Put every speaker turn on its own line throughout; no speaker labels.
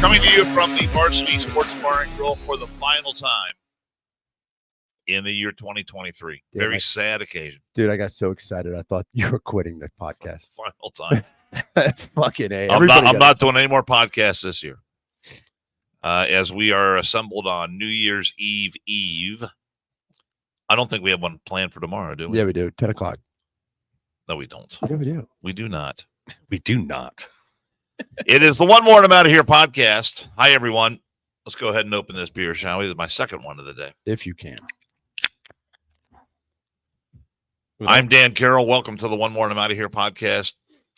Coming to you from the Varsity Sports Bar and Grill for the final time in the year 2023.
Damn,
Very sad occasion.
Dude, I got so excited. I thought you were quitting the podcast.
Final time.
Fucking A.
I'm not doing any more podcasts this year. As we are assembled on New Year's Eve. I don't think we have one planned for tomorrow, do we?
Yeah, we do. 10 o'clock.
No, we don't.
Yeah, we do.
We do not.
We do not.
It is the One More and I'm Out of Here podcast. Hi, everyone. Let's go ahead and open this beer, shall we? This is my second one of the day.
If you can.
I'm Dan Carroll. Welcome to the One More and I'm Out of Here podcast.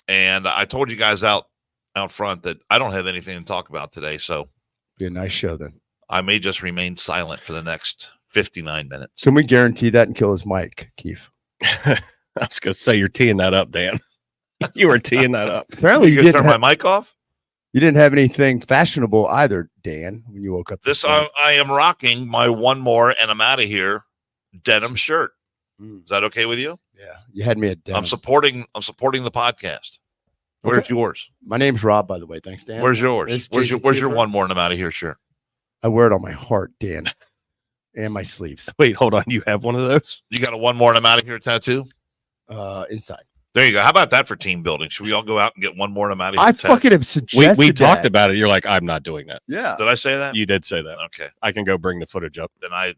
And I told you guys out front that I don't have anything to talk about today, so
Be a nice show then.
I may just remain silent for the next 59 minutes.
Can we guarantee that and kill his mic, Keith?
I was going to say, you're teeing that up, Dan. You were teeing that up.
Apparently
You
you
can
didn't,
turn my mic off?
you didn't have anything fashionable either, Dan, when you woke up.
This
morning.
I am rocking my One More and I'm Out of Here denim shirt. Is that okay with you?
Yeah, you had me at denim.
I'm supporting the podcast. Where's
Okay.
yours?
My name's Rob, by the way. Thanks, Dan.
Where's yours?
It's
Where's
Jason
your
Kiefer.
One More and I'm Out of Here shirt?
I wear it on my heart, Dan, and my sleeves.
Wait, hold on. You have one of those?
You got a One More and I'm Out of Here tattoo?
Inside.
There you go. How about that for team building? Should we all go out and get One More and I'm Out of Here
I
tattoo?
fucking have suggested
We talked
that.
about it. You're like, I'm not doing that.
Yeah.
Did I say that?
You did say that.
Okay.
I can go bring the footage up.
Then I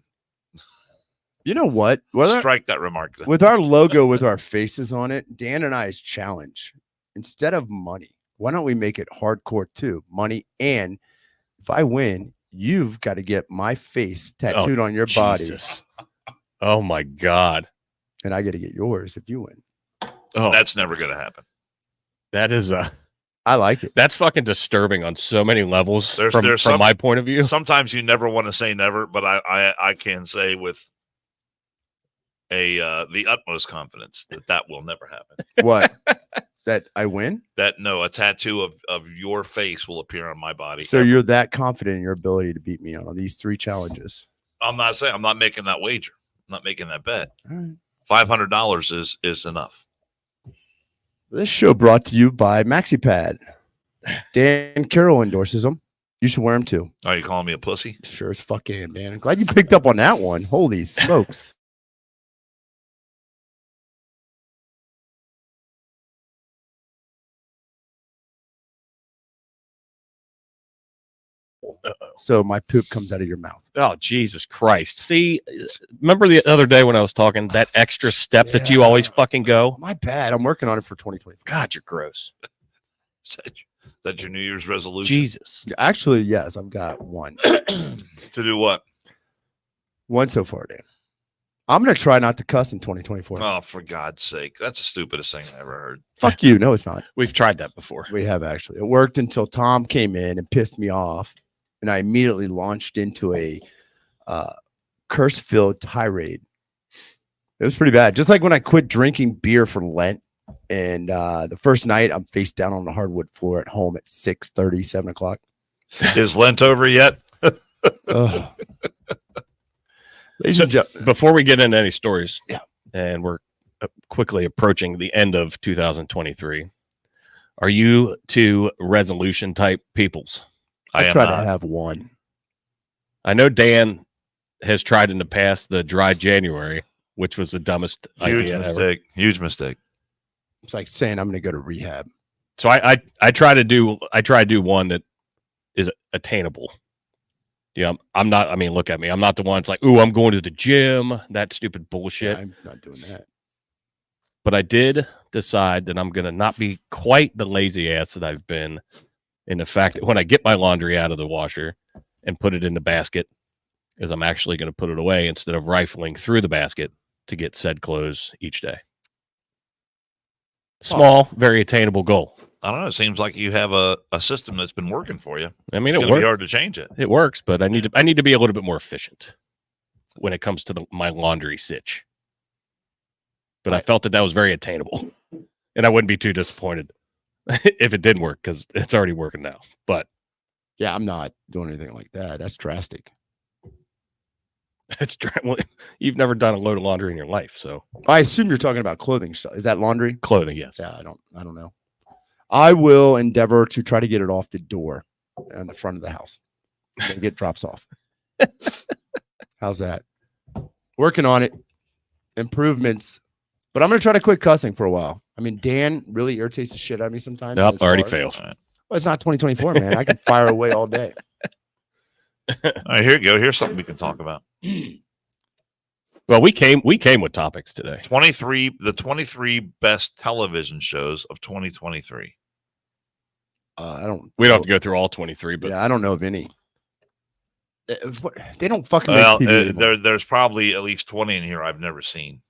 You know what?
strike that remark.
With our logo with our faces on it, Dan and I's challenge, instead of money, why don't we make it hardcore too? Money, and if I win, you've got to get my face tattooed on your body,
Jesus. Oh, my God.
and I got to get yours if you win.
Oh,
That's never going to happen.
that is
I like it.
that's fucking disturbing on so many levels
There's
from
some-
my point of view.
Sometimes you never want to say never, but I can say with the utmost confidence that will never happen.
What? That I win?
A tattoo of your face will appear on my body.
So you're that confident in your ability to beat me on these 3 challenges?
I'm not making that wager. I'm not making that bet.
All right.
$500 is enough.
This show brought to you by MaxiPad. Dan Carroll endorses them. You should wear them too.
Are you calling me a pussy?
Sure as fuck am, man. I'm glad you picked up on that one. Holy smokes. So my poop comes out of your mouth.
Oh, Jesus Christ. See, remember the other day when I was talking that extra step that you always fucking go?
My bad. I'm working on it for 2024.
God, you're gross.
Is that your New Year's resolution?
Jesus.
Actually, yes, I've got one.
To do what?
One so far, Dan. I'm going to try not to cuss in 2024.
Oh, for God's sake. That's the stupidest thing I ever heard.
Fuck you. No, it's not.
We've tried that before.
We have actually. It worked until Tom came in and pissed me off. And I immediately launched into a curse-filled tirade. It was pretty bad. Just like when I quit drinking beer for Lent. And the first night, I'm face down on the hardwood floor at home at 6:30, 7 o'clock.
Is Lent over yet?
Ugh. Ladies and gentlemen,
Before we get into any stories,
Yeah.
and we're quickly approaching the end of 2023, are you 2 resolution type peoples?
I
am
try
not.
to have one.
I know Dan has tried in the past the dry January, which was the dumbest
Huge
idea ever.
mistake. Huge mistake.
It's like saying I'm going to go to rehab.
So I try to do one that is attainable. Yeah, I'm not. I mean, look at me. I'm not the one. It's like, ooh, I'm going to the gym. That stupid bullshit.
I'm not doing that.
But I did decide that I'm going to not be quite the lazy ass that I've been, in the fact that when I get my laundry out of the washer and put it in the basket, is I'm actually going to put it away instead of rifling through the basket to get said clothes each day. Small, very attainable goal.
I don't know. It seems like you have a system that's been working for you.
I mean,
It's
it
going to be
works.
hard to change it.
It works, but I need to be a little bit more efficient when it comes to my laundry sitch. But I felt that was very attainable, and I wouldn't be too disappointed if it did work because it's already working now. But
Yeah, I'm not doing anything like that. That's drastic.
it's well, you've never done a load of laundry in your life, so
I assume you're talking about clothing stuff. Is that laundry?
clothing, yes.
Yeah, I don't know. I will endeavor to try to get it off the door on the front of the house. They get drops off. How's that? Working on it. Improvements. But I'm going to try to quit cussing for a while. I mean, Dan really irritates the shit out of me sometimes.
Nope,
It's
already
hard.
failed.
Well, it's not 2024, man. I can fire away all day.
All right, here you go. Here's something we can talk about.
Well, we came with topics today.
The 23 best television shows of 2023.
We don't have to go through all 23, but
yeah, I don't know of any. They don't fucking
Well,
make TV anymore.
there's probably at least 20 in here I've never seen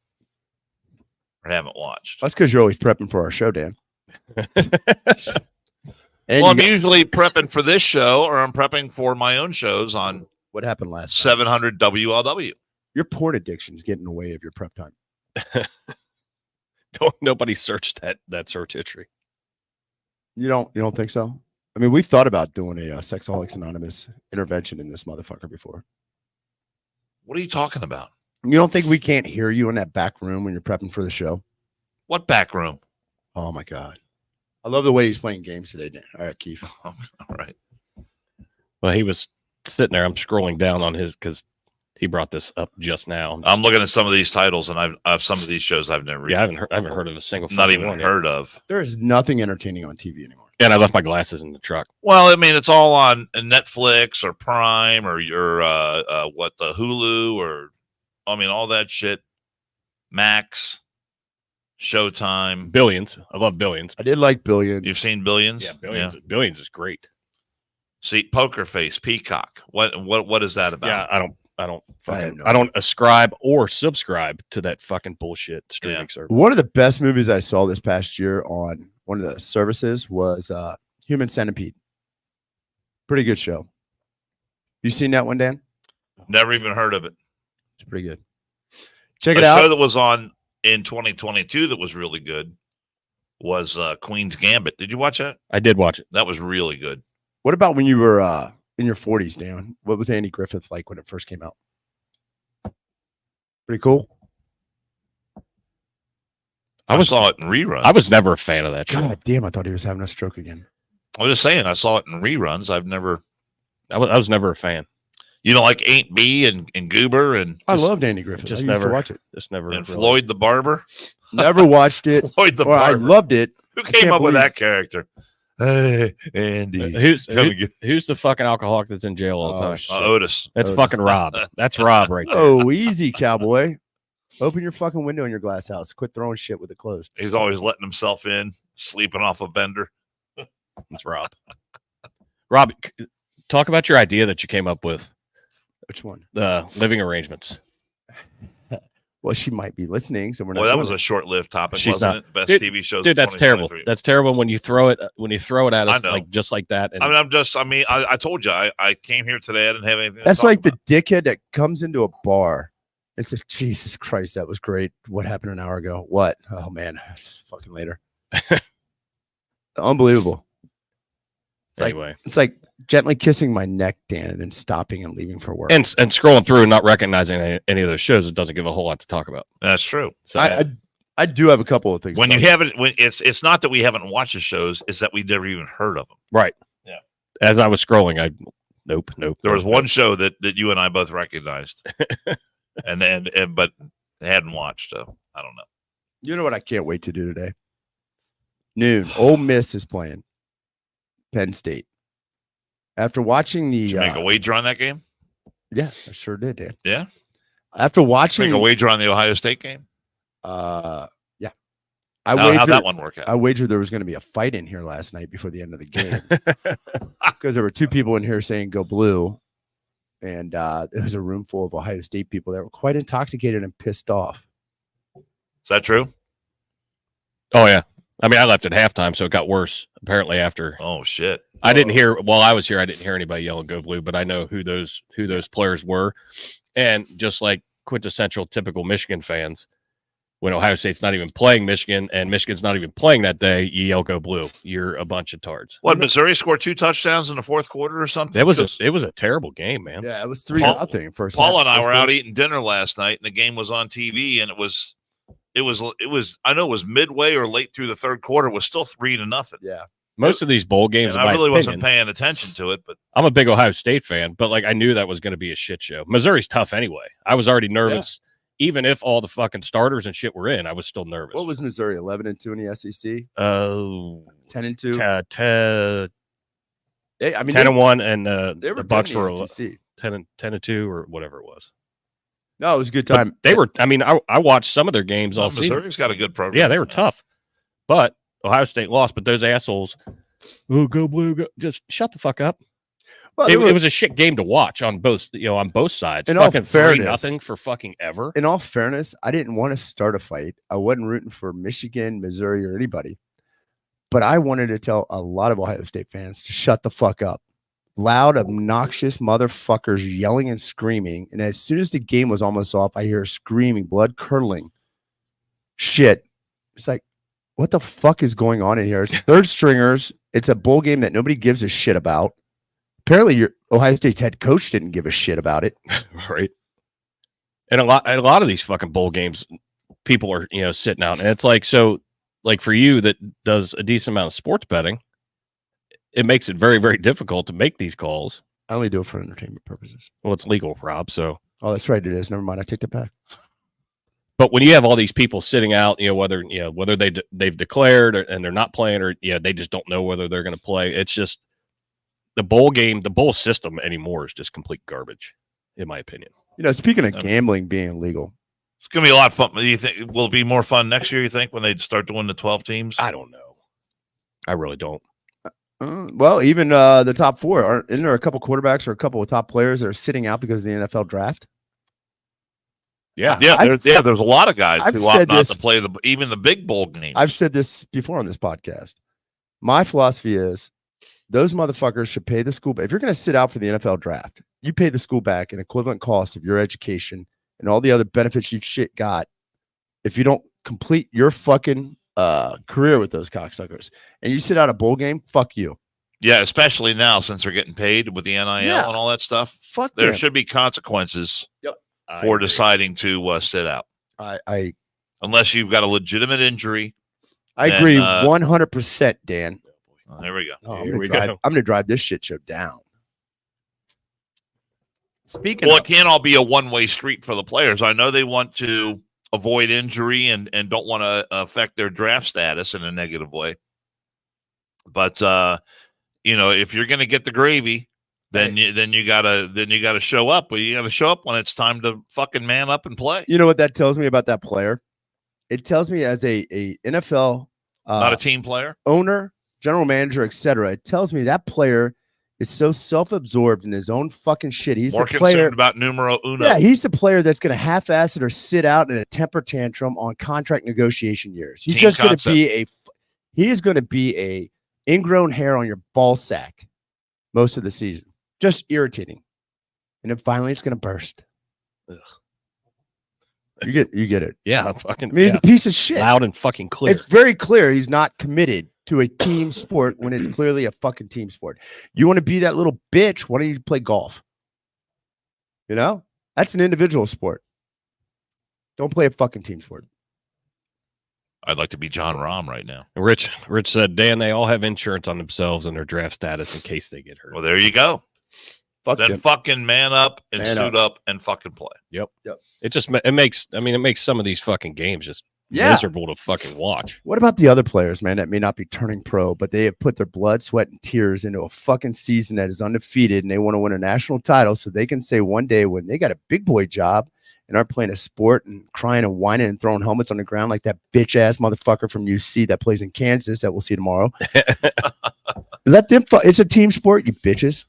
or haven't watched.
That's because you're always prepping for our show, Dan.
Well, I'm usually prepping for this show, or I'm prepping for my own shows on
what happened last
700 WLW.
Your porn addiction is getting in the way of your prep time.
Nobody searched that search history.
You don't think so? I mean, we've thought about doing a Sexaholics Anonymous intervention in this motherfucker before.
What are you talking about?
You don't think we can't hear you in that back room when you're prepping for the show?
What back room?
Oh my God. I love the way he's playing games today, Dan. All right, Keith.
All right.
Well, he was sitting there. I'm scrolling down on his because he brought this up just now.
I'm looking at some of these titles, and I've some of these shows I've never.
Yeah, I haven't heard of a single.
Not even
one
heard of.
There is nothing entertaining on TV anymore.
And I left my glasses in the truck.
Well, I mean, it's all on Netflix or Prime or your the Hulu or all that shit. Max, Showtime,
Billions. I love Billions.
I did like Billions.
You've seen Billions?
Yeah, Billions. Yeah. Billions is great.
See, Poker Face, Peacock. What is that about?
Yeah, I don't ascribe or subscribe to that fucking bullshit streaming service.
One of the best movies I saw this past year on one of the services was Human Centipede. Pretty good show. You seen that one, Dan?
Never even heard of it.
It's pretty good. Check it out.
A show that was on in 2022 that was really good was Queen's Gambit. Did you watch that?
I did watch it.
That was really good.
What about when you were in your 40s, Dan? What was Andy Griffith like when it first came out? Pretty cool.
I saw it in reruns.
I was never a fan of that show.
God damn, I thought he was having a stroke again.
I was just saying, I saw it in reruns.
I was never a fan.
You know, like Aunt B and Goober and
I loved Andy Griffith.
Just
I
never
used to watch it.
Just never.
And Floyd the Barber.
Never watched it.
Floyd the
Barber. I loved it.
Who came up with that character? Hey, Andy.
Who's the fucking alcoholic that's in jail all the time?
Otis.
That's fucking Rob. That's Rob right there.
Oh, easy, cowboy. Open your fucking window in your glass house. Quit throwing shit with it closed.
He's always letting himself in, sleeping off a bender.
That's Rob. Rob, talk about your idea that you came up with.
Which one?
The living arrangements.
Well, she might be listening, so we're not.
Well, that was a short-lived topic, wasn't it? Best TV shows.
Dude, that's terrible. That's terrible when you throw it at us like just like that. And
I told you, I came here today. I didn't have anything.
That's like the dickhead that comes into a bar and says, "Jesus Christ, that was great. What happened an hour ago? What? Oh man, fucking later." Unbelievable.
Anyway,
it's like gently kissing my neck, Dan, and then stopping and leaving for work.
And scrolling through and not recognizing any of those shows, it doesn't give a whole lot to talk about.
That's true.
So I do have a couple of things.
When you haven't, it's not that we haven't watched the shows, it's that we never even heard of them.
Right. Yeah. As I was scrolling, nope.
There was one show that you and I both recognized, but hadn't watched. So I don't know.
You know what I can't wait to do today? Noon. Ole Miss is playing Penn State. After watching the,
did you make a wager on that game?
Yes, I sure did, Dan.
Yeah.
After watching,
make a wager on the Ohio State game.
Yeah.
How'd that one work out?
I wagered there was going to be a fight in here last night before the end of the game because there were two people in here saying "Go Blue," and there was a room full of Ohio State people that were quite intoxicated and pissed off.
Is that true?
Oh yeah. I mean, I left at halftime, so it got worse. Apparently, after.
Oh shit!
I didn't hear while I was here. I didn't hear anybody yelling "Go Blue," but I know who those players were, and just like quintessential typical Michigan fans, when Ohio State's not even playing Michigan and Michigan's not even playing that day, you yell "Go Blue." You're a bunch of tards.
What, Missouri scored 2 touchdowns in the fourth quarter or something?
It was a terrible game, man.
Yeah, it was 3-0 first.
Paul and I were out eating dinner last night, and the game was on TV, and it was. I know it was midway or late through the third quarter. It was still 3-0.
Yeah.
Most of these bowl games,
And I really wasn't paying attention to it, but
I'm a big Ohio State fan, but like I knew that was going to be a shit show. Missouri's tough anyway. I was already nervous. Even if all the fucking starters and shit were in, I was still nervous.
What was Missouri? 11-2 in the SEC.
10-2.
I mean,
10-1, and the Bucks
good in
were
the SEC.
10-2 or whatever it was.
No, it was a good time.
But they were. I mean, I watched some of their games all season.
Missouri's got a good program.
Yeah, they were tough, but Ohio State lost. But those assholes, oh, go blue, go! Just shut the fuck up.
Well,
it was a shit game to watch on both sides.
In
fucking
all fairness,
3-0 for fucking ever.
In all fairness, I didn't want to start a fight. I wasn't rooting for Michigan, Missouri, or anybody. But I wanted to tell a lot of Ohio State fans to shut the fuck up. Loud, obnoxious motherfuckers yelling and screaming. And as soon as the game was almost off, I hear screaming, blood curdling shit. It's like, what the fuck is going on in here? It's third stringers. It's a bowl game that nobody gives a shit about. Apparently, your Ohio State's head coach didn't give a shit about it.
Right. And a lot of these fucking bowl games, people are, sitting out. And it's like, so like for you that does a decent amount of sports betting, it makes it very, very difficult to make these calls.
I only do it for entertainment purposes.
Well, it's legal, Rob. So,
oh, that's right. It is. Never mind. I take that back.
But when you have all these people sitting out, whether they've declared and they're not playing, or they just don't know whether they're going to play. It's just the bowl game, the bowl system anymore is just complete garbage, in my opinion.
Speaking of gambling being legal,
it's going to be a lot of fun. Do you think will it be more fun next year? You think when they start doing the 12 teams?
I don't know. I really don't.
Well, even the top four, isn't there a couple quarterbacks or a couple of top players that are sitting out because of the NFL draft?
Yeah,
there's a lot of guys who opt not to play even the big bowl games.
I've said this before on this podcast. My philosophy is those motherfuckers should pay the school. If you're going to sit out for the NFL draft, you pay the school back an equivalent cost of your education and all the other benefits you shit got. If you don't complete your fucking career with those cocksuckers and you sit out a bowl game, fuck you.
Yeah, especially now since they're getting paid with the NIL and all that stuff.
Fuck
there
them.
Should be consequences for deciding to sit out.
I
unless you've got a legitimate injury.
I agree 100%, Dan.
There we go.
I'm going to drive this shit show down.
It can't all be a one-way street for the players. I know they want to avoid injury and don't want to affect their draft status in a negative way. But if you're going to get the gravy, then you gotta show up. But you got to show up when it's time to fucking man up and play.
You know what that tells me about that player? It tells me as a NFL
not a team player,
owner, general manager, etc. It tells me that player is so self-absorbed in his own fucking shit. He's
more
a player
concerned about numero uno.
Yeah, he's the player that's going to half-ass it or sit out in a temper tantrum on contract negotiation years. He's just going to be he is going to be a ingrown hair on your ball sack most of the season. Just irritating. And then finally it's going to burst. Ugh. You get it.
Yeah, fucking.
He's a piece of shit.
Loud and fucking clear.
It's very clear he's not committed to a team sport when it's clearly a fucking team sport. You want to be that little bitch? Why don't you play golf? That's an individual sport. Don't play a fucking team sport.
I'd like to be John Rahm right now.
Rich said, Dan, they all have insurance on themselves and their draft status in case they get hurt.
Well, there you go. Then fucking man up and suit up and fucking play.
Yep. It makes some of these fucking games just miserable to fucking watch.
What about the other players, man, that may not be turning pro, but they have put their blood, sweat, and tears into a fucking season that is undefeated, and they want to win a national title so they can say one day when they got a big boy job and aren't playing a sport and crying and whining and throwing helmets on the ground like that bitch ass motherfucker from UC that plays in Kansas that we'll see tomorrow. Let them. It's a team sport, you bitches.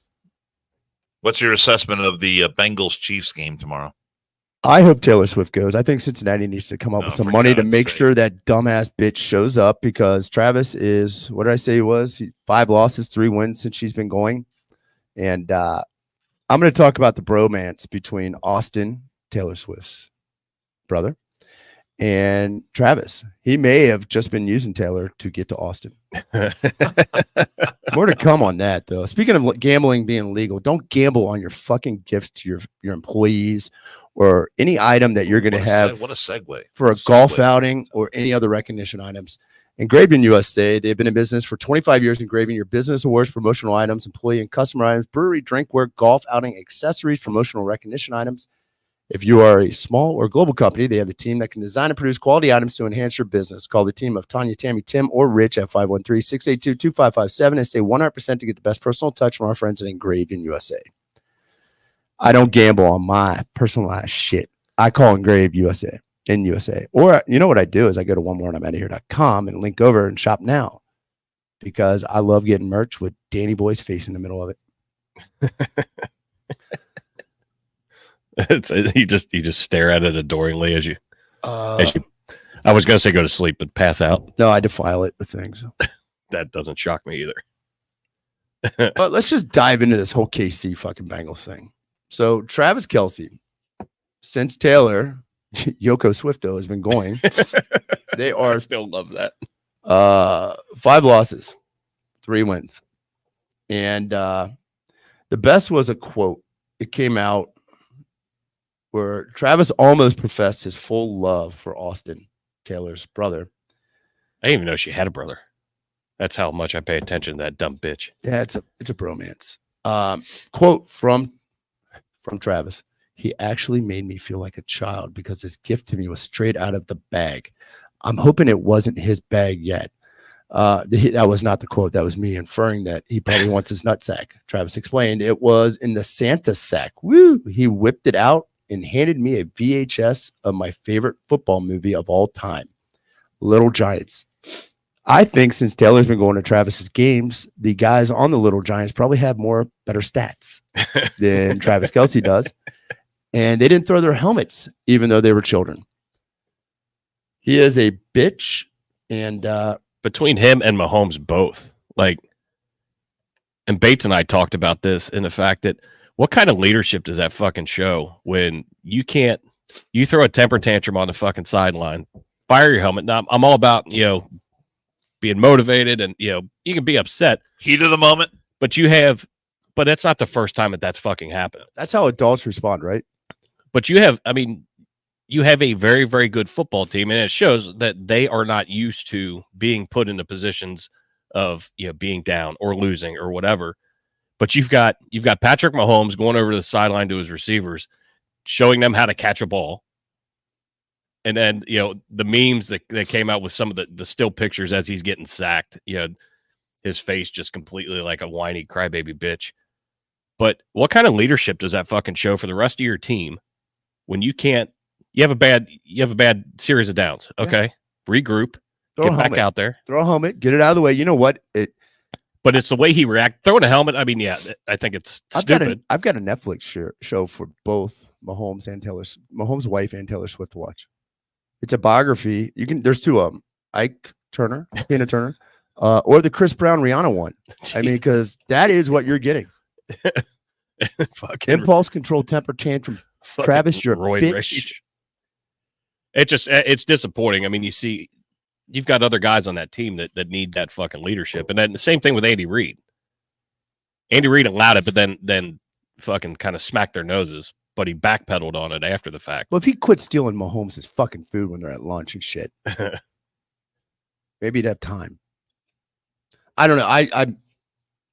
What's your assessment of the Bengals Chiefs game tomorrow?
I hope Taylor Swift goes. I think Cincinnati needs to come up with some money to make sure that dumbass bitch shows up because Travis is, what did I say he was? 5 losses, 3 wins since she's been going. And I'm going to talk about the bromance between Austin, Taylor Swift's brother, and Travis. He may have just been using Taylor to get to Austin. More to come on that, though. Speaking of gambling being legal, don't gamble on your fucking gifts to your employees or any item that you're going to have.
What a segue
for a golf outing or any other recognition items. Engraving USA, they've been in business for 25 years, engraving your business awards, promotional items, employee and customer items, brewery, drinkware, golf, outing, accessories, promotional recognition items. If you are a small or global company, they have the team that can design and produce quality items to enhance your business. Call the team of Tanya, Tammy, Tim, or Rich at 513-682-2557 and say 100% to get the best personal touch from our friends at Engraving USA. I don't gamble on my personalized shit. I call Engrave USA. In USA. Or you know what I do is I go to onemoreandimouttaherepodcast.square.site and link over and shop now because I love getting merch with Danny Boy's face in the middle of
it. You just stare at it adoringly as you I was gonna say go to sleep, but pass out.
No, I defile it with things.
That doesn't shock me either.
But let's just dive into this whole KC fucking Bengals thing. So Travis Kelce, since Taylor Yoko Swifto has been going. They are
I still love that.
5 losses, 3 wins. And the best was a quote. It came out where Travis almost professed his full love for Austin, Taylor's brother.
I didn't even know she had a brother. That's how much I pay attention to that dumb bitch.
Yeah, it's a bromance. Quote from Travis. He actually made me feel like a child because his gift to me was straight out of the bag. I'm hoping it wasn't his bag yet. That was not the quote. That was me inferring that he probably wants his nutsack. Travis explained it was in the Santa sack. Woo! He whipped it out and handed me a VHS of my favorite football movie of all time, Little Giants. I think since Taylor's been going to Travis's games, the guys on the Little Giants probably have better stats than Travis Kelce does. And they didn't throw their helmets, even though they were children. He is a bitch. And
between him and Mahomes both, and Bates and I talked about this in the fact that what kind of leadership does that fucking show when you throw a temper tantrum on the fucking sideline, fire your helmet. Now, I'm all about, being motivated and, you can be upset.
Heat of the moment.
But that's not the first time that's fucking happened.
That's how adults respond, right?
But you have a very, very good football team, and it shows that they are not used to being put into positions of being down or losing or whatever. But you've got Patrick Mahomes going over to the sideline to his receivers, showing them how to catch a ball. And then, the memes that came out with some of the still pictures as he's getting sacked, his face just completely like a whiny crybaby bitch. But what kind of leadership does that fucking show for the rest of your team when you have a bad series of downs? Okay. Yeah. Regroup, get back out there,
throw a helmet, get it out of the way. You know what?
But it's the way he reacts. Throwing a helmet. I mean, yeah, I think it's stupid.
I've got a Netflix show for both Mahomes' wife and Taylor Swift to watch. It's a biography. There's 2 of them. Tina Turner, or the Chris Brown Rihanna one. I mean, because that is what you're getting. Impulse control, temper tantrum. Travis, you're a bitch.
Rage. It's disappointing. I mean, you've got other guys on that team that need that fucking leadership. And then the same thing with Andy Reid. Andy Reid allowed it, but then fucking kind of smacked their noses. But he backpedaled on it after the fact.
Well, if he quit stealing Mahomes' fucking food when they're at lunch and shit, maybe he'd have time. I don't know.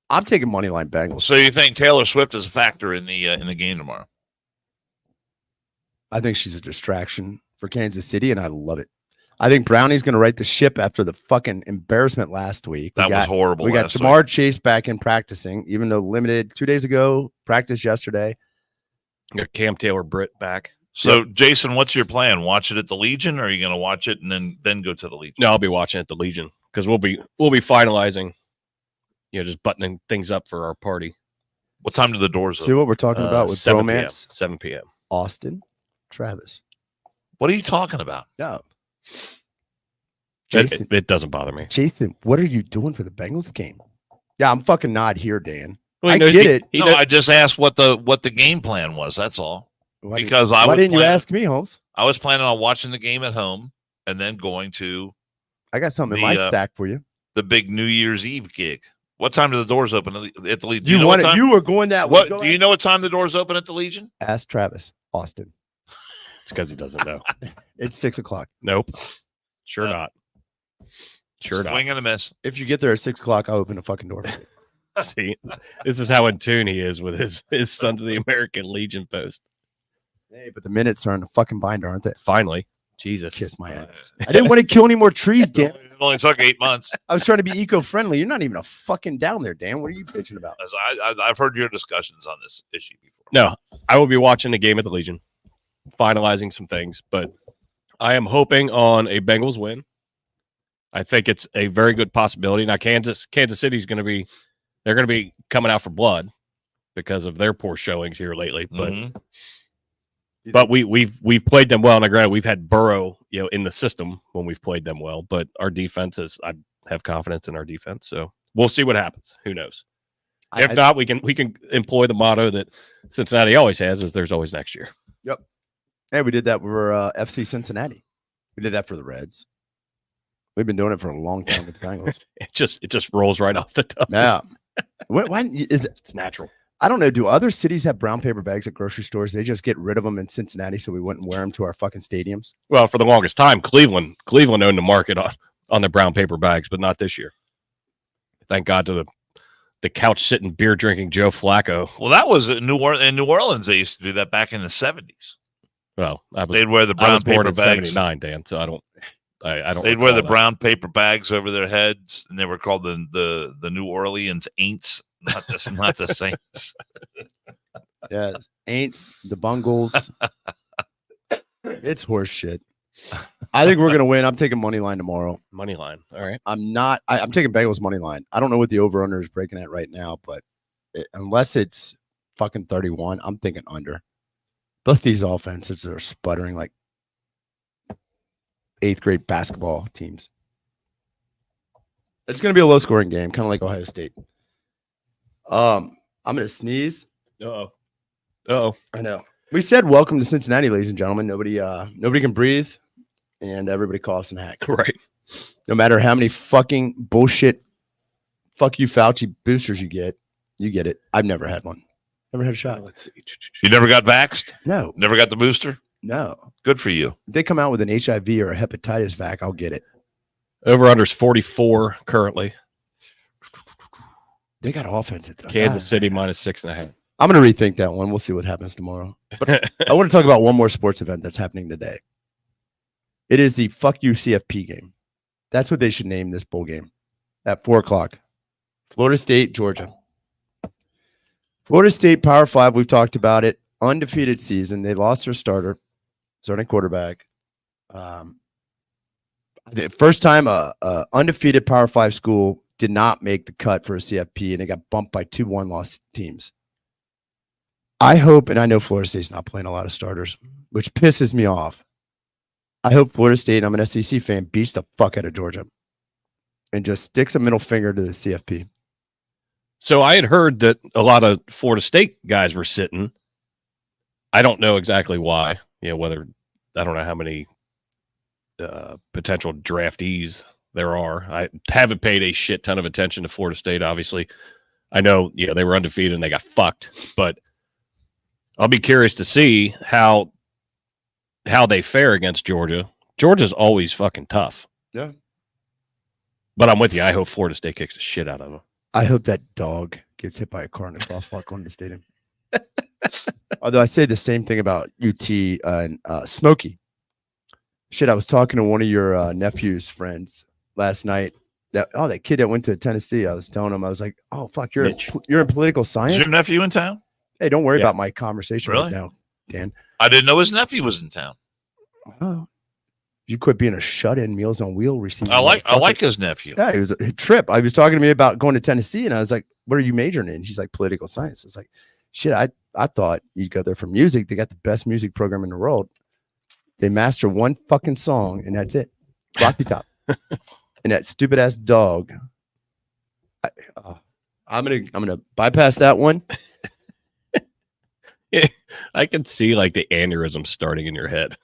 I'm taking moneyline Bengals.
So you think Taylor Swift is a factor in the game tomorrow?
I think she's a distraction for Kansas City, and I love it. I think Brownie's going to right the ship after the fucking embarrassment last week.
That was horrible.
We got Jamar Chase back in practicing, even though limited 2 days ago, practiced yesterday.
Got Cam Taylor-Britt back.
So, Jason, what's your plan? Watch it at the Legion, or are you going to watch it and then go to the Legion?
No, I'll be watching at the Legion because we'll be finalizing, just buttoning things up for our party.
What time do the doors open?
See what we're talking about with
7
romance?
PM, 7 p.m.
Austin, Travis.
What are you talking about?
No.
Jason, it doesn't bother me.
Jason, what are you doing for the Bengals game? Yeah, I'm fucking not here, Dan.
Well,
I get it.
I just asked what the game plan was. That's all.
Why didn't you ask me, Holmes?
I was planning on watching the game at home and then going to.
I got something in my stack for you.
The big New Year's Eve gig. What time do the doors open at the Legion?
You were going that way.
Do you know what time the doors open at the Legion?
Ask Travis. Austin.
It's because he doesn't know.
It's 6:00.
Nope. Sure not. Sure not.
Swing and a miss.
If you get there at 6 o'clock, I'll open the fucking door for you.
See, this is how in tune he is with his Sons of the American Legion post.
Hey, but the minutes are in the fucking binder, aren't they?
Finally, Jesus.
Kiss my ass. I didn't want to kill any more trees, Dan.
It only took 8 months.
I was trying to be eco-friendly. You're not even a fucking down there, Dan. What are you bitching about?
As I've heard your discussions on this issue before.
No, I will be watching the game at the Legion, finalizing some things, but I am hoping on a Bengals win. I think it's a very good possibility. Now, Kansas City's going to be, they're going to be coming out for blood because of their poor showings here lately. But but we've played them well. And granted, we've had Burrow, in the system when we've played them well. But our defense I have confidence in our defense. So we'll see what happens. Who knows? If not, we can employ the motto that Cincinnati always has: is there's always next year.
Yep. Hey, we did that for FC Cincinnati. We did that for the Reds. We've been doing it for a long time with the Bengals.
It just rolls right off the tongue.
Yeah. Why is it?
It's natural.
I don't know. Do other cities have brown paper bags at grocery stores? They just get rid of them in Cincinnati so we wouldn't wear them to our fucking stadiums.
Well, for the longest time, Cleveland owned the market on the brown paper bags, but not this year. Thank God to the couch sitting, beer drinking Joe Flacco.
Well, that was in New Orleans. They used to do that back in the 70s.
Well,
they'd wear the brown paper bags.
79, Dan. So I don't.
They'd wear the brown paper bags over their heads, and they were called the New Orleans Aints, not the Saints.
Yes, Aints, the Bungles. It's horse shit. I think we're gonna win. I'm taking money line tomorrow.
Money line. All right.
I'm taking Bengals money line. I don't know what the over under is breaking at right now, but unless it's fucking 31, I'm thinking under. Both these offenses are sputtering like 8th grade basketball teams. It's going to be a low scoring game, kind of like Ohio State. I'm going to sneeze.
Uh-oh.
I know. We said welcome to Cincinnati, ladies and gentlemen. Nobody can breathe, and everybody coughs and hacks.
Right.
No matter how many fucking bullshit, fuck you, Fauci boosters you get it. I've never had one. Never had a shot.
Let's see.
You never got vaxxed?
No.
Never got the booster?
No.
Good for you.
If they come out with an HIV or a hepatitis vac, I'll get it.
Over under's 44 currently.
They got offense at
Kansas City minus 6.5.
I'm going to rethink that one. We'll see what happens tomorrow. But I want to talk about one more sports event that's happening today. It is the fuck you CFP game. That's what they should name this bowl game at 4:00. Florida State, Georgia. Florida State Power 5, we've talked about it. Undefeated season. They lost their starting quarterback. The first time a undefeated Power 5 school did not make the cut for a CFP, and they got bumped by 2 one-loss teams. I hope, and I know Florida State's not playing a lot of starters, which pisses me off. I hope Florida State, I'm an SEC fan, beats the fuck out of Georgia and just sticks a middle finger to the CFP.
So I had heard that a lot of Florida State guys were sitting. I don't know exactly why. Whether I don't know how many potential draftees there are. I haven't paid a shit ton of attention to Florida State. Obviously, I know they were undefeated and they got fucked, but I'll be curious to see how they fare against Georgia. Georgia's always fucking tough.
Yeah,
but I'm with you. I hope Florida State kicks the shit out of them.
I hope that dog gets hit by a car in the crosswalk going to the stadium. Although I say the same thing about UT and Smokey. Shit, I was talking to one of your nephew's friends last night. That kid that went to Tennessee. I was telling him, I was like, oh fuck, you're in political science.
Is your nephew in town?
Hey, don't worry about my conversation right now, Dan.
I didn't know his nephew was in town.
Oh, you quit being a shut-in Meals on Wheel receiver.
I like his nephew.
Yeah, it was a trip. I was talking to me about going to Tennessee, and I was like, "What are you majoring in?" She's like, "Political science." I was like, "Shit, I thought you'd go there for music. They got the best music program in the world. They master one fucking song, and that's it. Rocky Top." And that stupid ass dog. I'm gonna bypass that one.
I can see like the aneurysm starting in your head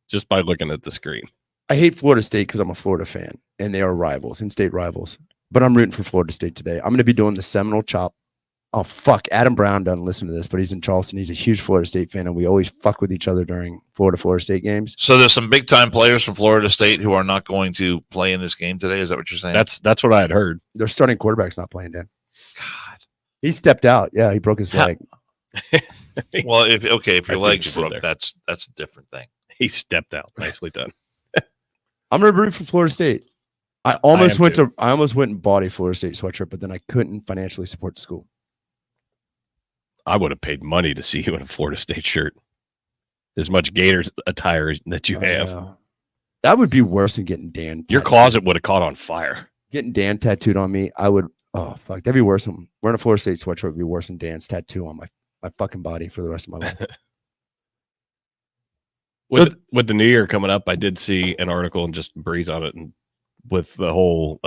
just by looking at the screen.
I hate Florida State because I'm a Florida fan, and they are rivals, in-state rivals. But I'm rooting for Florida State today. I'm going to be doing the Seminole chop Oh, fuck. Adam Brown doesn't listen to this, but he's in Charleston. He's a huge Florida State fan, and we always fuck with each other during Florida State games.
So there's some big time players from Florida State who are not going to play in this game today. Is that what you're saying?
That's what I had heard.
Their starting quarterback's not playing, Dan.
God.
He stepped out. Yeah, he broke his leg.
Well, if your
I see
legs
what you did
broke,
there.
that's a different thing.
He stepped out. Nicely done.
I'm gonna root for Florida State. I almost
am too.
I almost went and bought a Florida State sweatshirt, but then I couldn't financially support the school.
I would have paid money to see you in a Florida State shirt. As much Gators attire that you have.
That would be worse than getting Dan.
Your
tattooed.
closet would have caught on fire.
Getting Dan tattooed on me, I would. Oh fuck, that'd be worse than wearing a Florida State sweatshirt. Would be worse than Dan's tattoo on my fucking body for the rest of my life.
With the new year coming up, I did see an article and just breeze on it, and with the whole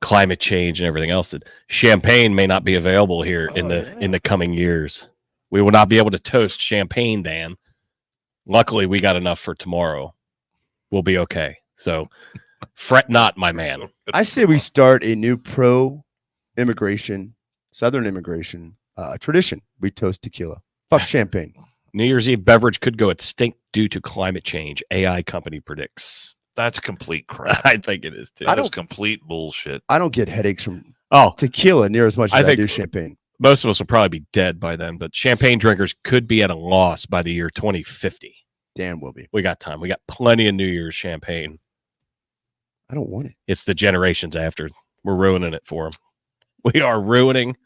climate change and everything else, that champagne may not be available here in the coming years. We will not be able to toast champagne, Dan. Luckily, we got enough for tomorrow. We'll be okay. So fret not, my man.
I say we start a new pro-immigration, Southern immigration tradition. We toast tequila. Fuck champagne.
New Year's Eve beverage could go extinct due to climate change. AI company predicts.
That's complete crap.
I think it is too.
That is complete bullshit.
I don't get headaches from
Oh,
tequila near as much as I
think
do champagne.
most of us will probably be dead by then, but champagne drinkers could be at a loss by the year 2050.
Dan will be.
We got time. We got plenty of New Year's champagne.
I don't want it.
It's the generations after. We're ruining it for them. We are ruining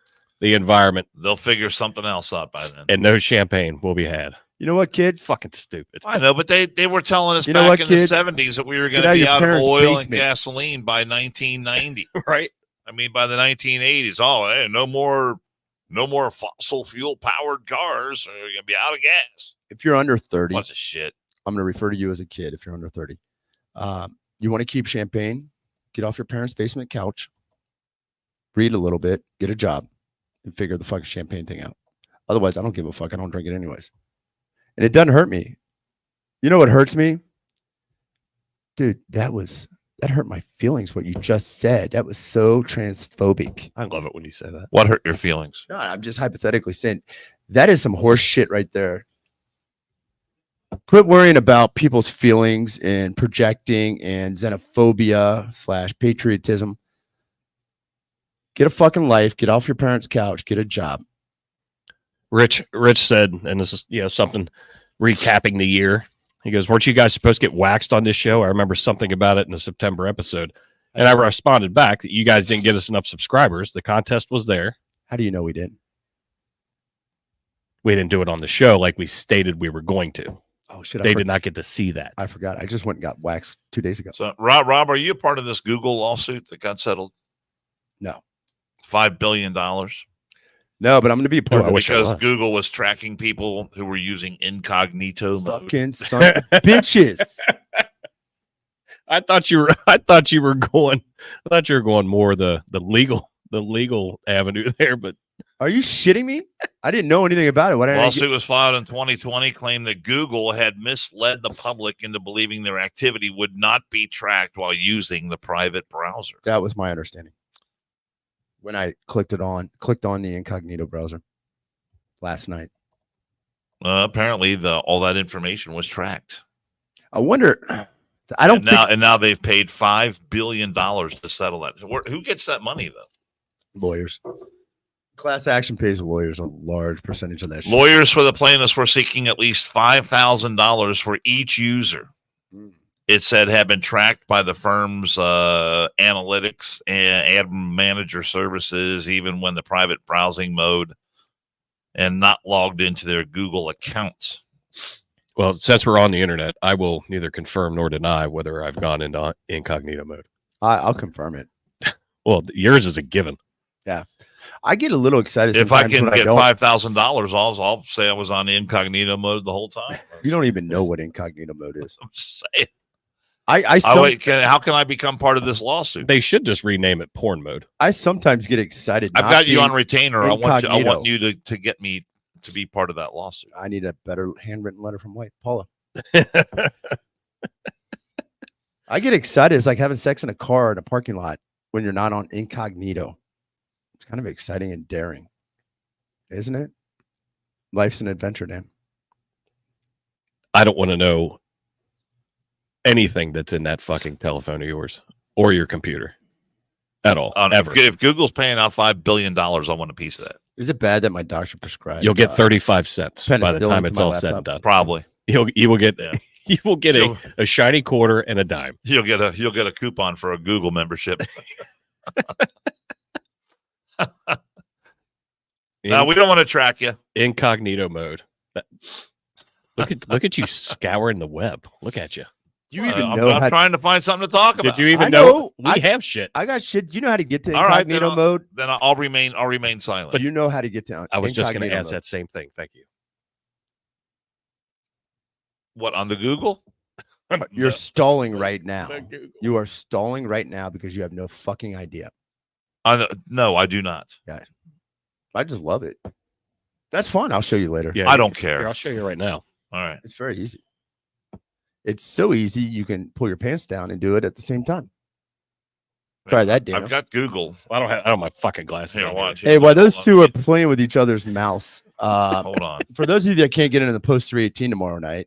the environment,
They'll figure something else out by then.
and no champagne will be had.
You know what, kids?
Fucking stupid.
I know, but they were telling us
You know
back
what,
in
kids?
the 70s that we were going
Get
to
out of
be
your
out of
parents'
oil and
basement.
gasoline by 1990.
Right?
I mean, by the 1980s. Oh, hey, no more fossil fuel powered cars. We're going to be out of gas.
If you're under 30,
Bunch of shit.
I'm going to refer to you as a kid if you're under 30. You want to keep champagne, get off your parents' basement couch, read a little bit, get a job, and figure the fucking champagne thing out. Otherwise, I don't give a fuck. I don't drink it anyways. And it doesn't hurt me. You know what hurts me? Dude, that hurt my feelings, what you just said. That was so transphobic.
I love it when you say that.
What hurt your feelings?
No, I'm just hypothetically saying that is some horse shit right there. Quit worrying about people's feelings and projecting and xenophobia / patriotism. Get a fucking life. Get off your parents' couch. Get a job.
Rich said, and this is something recapping the year. He goes, "Weren't you guys supposed to get waxed on this show? I remember something about it in the September episode." And I responded back that you guys didn't get us enough subscribers. The contest was there.
How do you know we didn't?
We didn't do it on the show like we stated we were going to.
Oh shit!
They did not get to see that.
I forgot. I just went and got waxed 2 days ago.
So, Rob, are you a part of this Google lawsuit that got settled?
No.
$5 billion.
No, but I'm going to be a part
I
of it.
wish I
Because
was.
Google was tracking people who were using incognito mode.
Fucking sons of bitches.
I thought you were going more the legal avenue there, but
Are you shitting me? I didn't know anything about it. What did I
Lawsuit was filed in 2020, claimed that Google had misled the public into believing their activity would not be tracked while using the private browser.
That was my understanding. When I clicked on the incognito browser last night.
Apparently, all that information was tracked.
I wonder. I don't think
And now they've paid $5 billion to settle that. Who gets that money though?
lawyers. Class action pays lawyers a large percentage of that shit.
Lawyers for the plaintiffs were seeking at least $5,000 for each user. It said had been tracked by the firm's analytics and ad manager services, even when the private browsing mode, and not logged into their Google accounts.
well, since we're on the internet, I will neither confirm nor deny whether I've gone into incognito mode.
I'll confirm it.
Well, yours is a given.
I get a little excited
If I
sometimes
can
when
get
don't.
$5,000, I'll say I was on incognito mode the whole time.
You don't even know what incognito mode is.
I'm just saying. How can I become part of this lawsuit?
They should just rename it porn mode.
I sometimes get excited.
I've
not
got you
being-
on retainer. I want
incognito.
you to get me to be part of that lawsuit.
I need a better handwritten letter from White Paula. I get excited. It's like having sex in a car in a parking lot when you're not on incognito. It's kind of exciting and daring, isn't it? Life's an adventure, Dan.
I don't want to know anything that's in that fucking telephone of yours or your computer at all. Ever.
If Google's paying out $5 billion, I want a piece of that.
Is it bad that my doctor prescribed?
You'll get 35 cents by the time
into
it's
my
all
laptop?
said and done.
Probably.
You will get you will get a shiny quarter and a dime.
You'll get a coupon for a Google membership. No, we don't want to track you.
Incognito mode. Look at you scouring the web. Look at you.
You even know
I'm trying to find something to talk about.
Did you even know we have shit?
I got shit. You know how to get to
All right,
incognito mode?
Then I'll remain silent.
But you know how to get to
I was just going to
incognito
ask
mode.
that same thing. Thank you.
What, on the Google?
You're stalling right now. You are stalling right now because you have no fucking idea.
No, I do not.
Yeah. I just love it. That's fun. I'll show you later.
Yeah,
I don't care.
Here, I'll show you right now.
All right.
It's very easy. It's so easy you can pull your pants down and do it at the same time. Try that, Daniel.
I've got Google.
I don't have my fucking glasses.
Here,
on
watch.
here.
Hey, while those two are playing with each other's mouse,
Hold on.
for those of you that can't get into the Post 318 tomorrow night,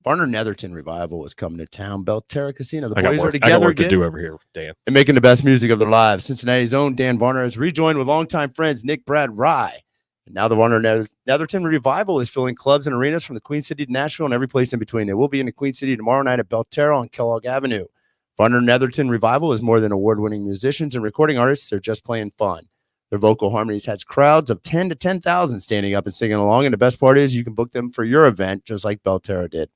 Varner Netherton Revival is coming to town. Belterra Casino. The boys are
I got
together
work to
again
do over here, Dan.
and making the best music of their lives. Cincinnati's own Dan Varner has rejoined with longtime friends Nick, Brad, Rye. And now the Varner Netherton Revival is filling clubs and arenas from the Queen City to Nashville and every place in between. They will be in the Queen City tomorrow night at Belterra on Kellogg Avenue. Varner Netherton Revival is more than award-winning musicians and recording artists. They're just playing fun. Their vocal harmonies has crowds of 10 to 10,000 standing up and singing along. And the best part is you can book them for your event, just like Belterra did.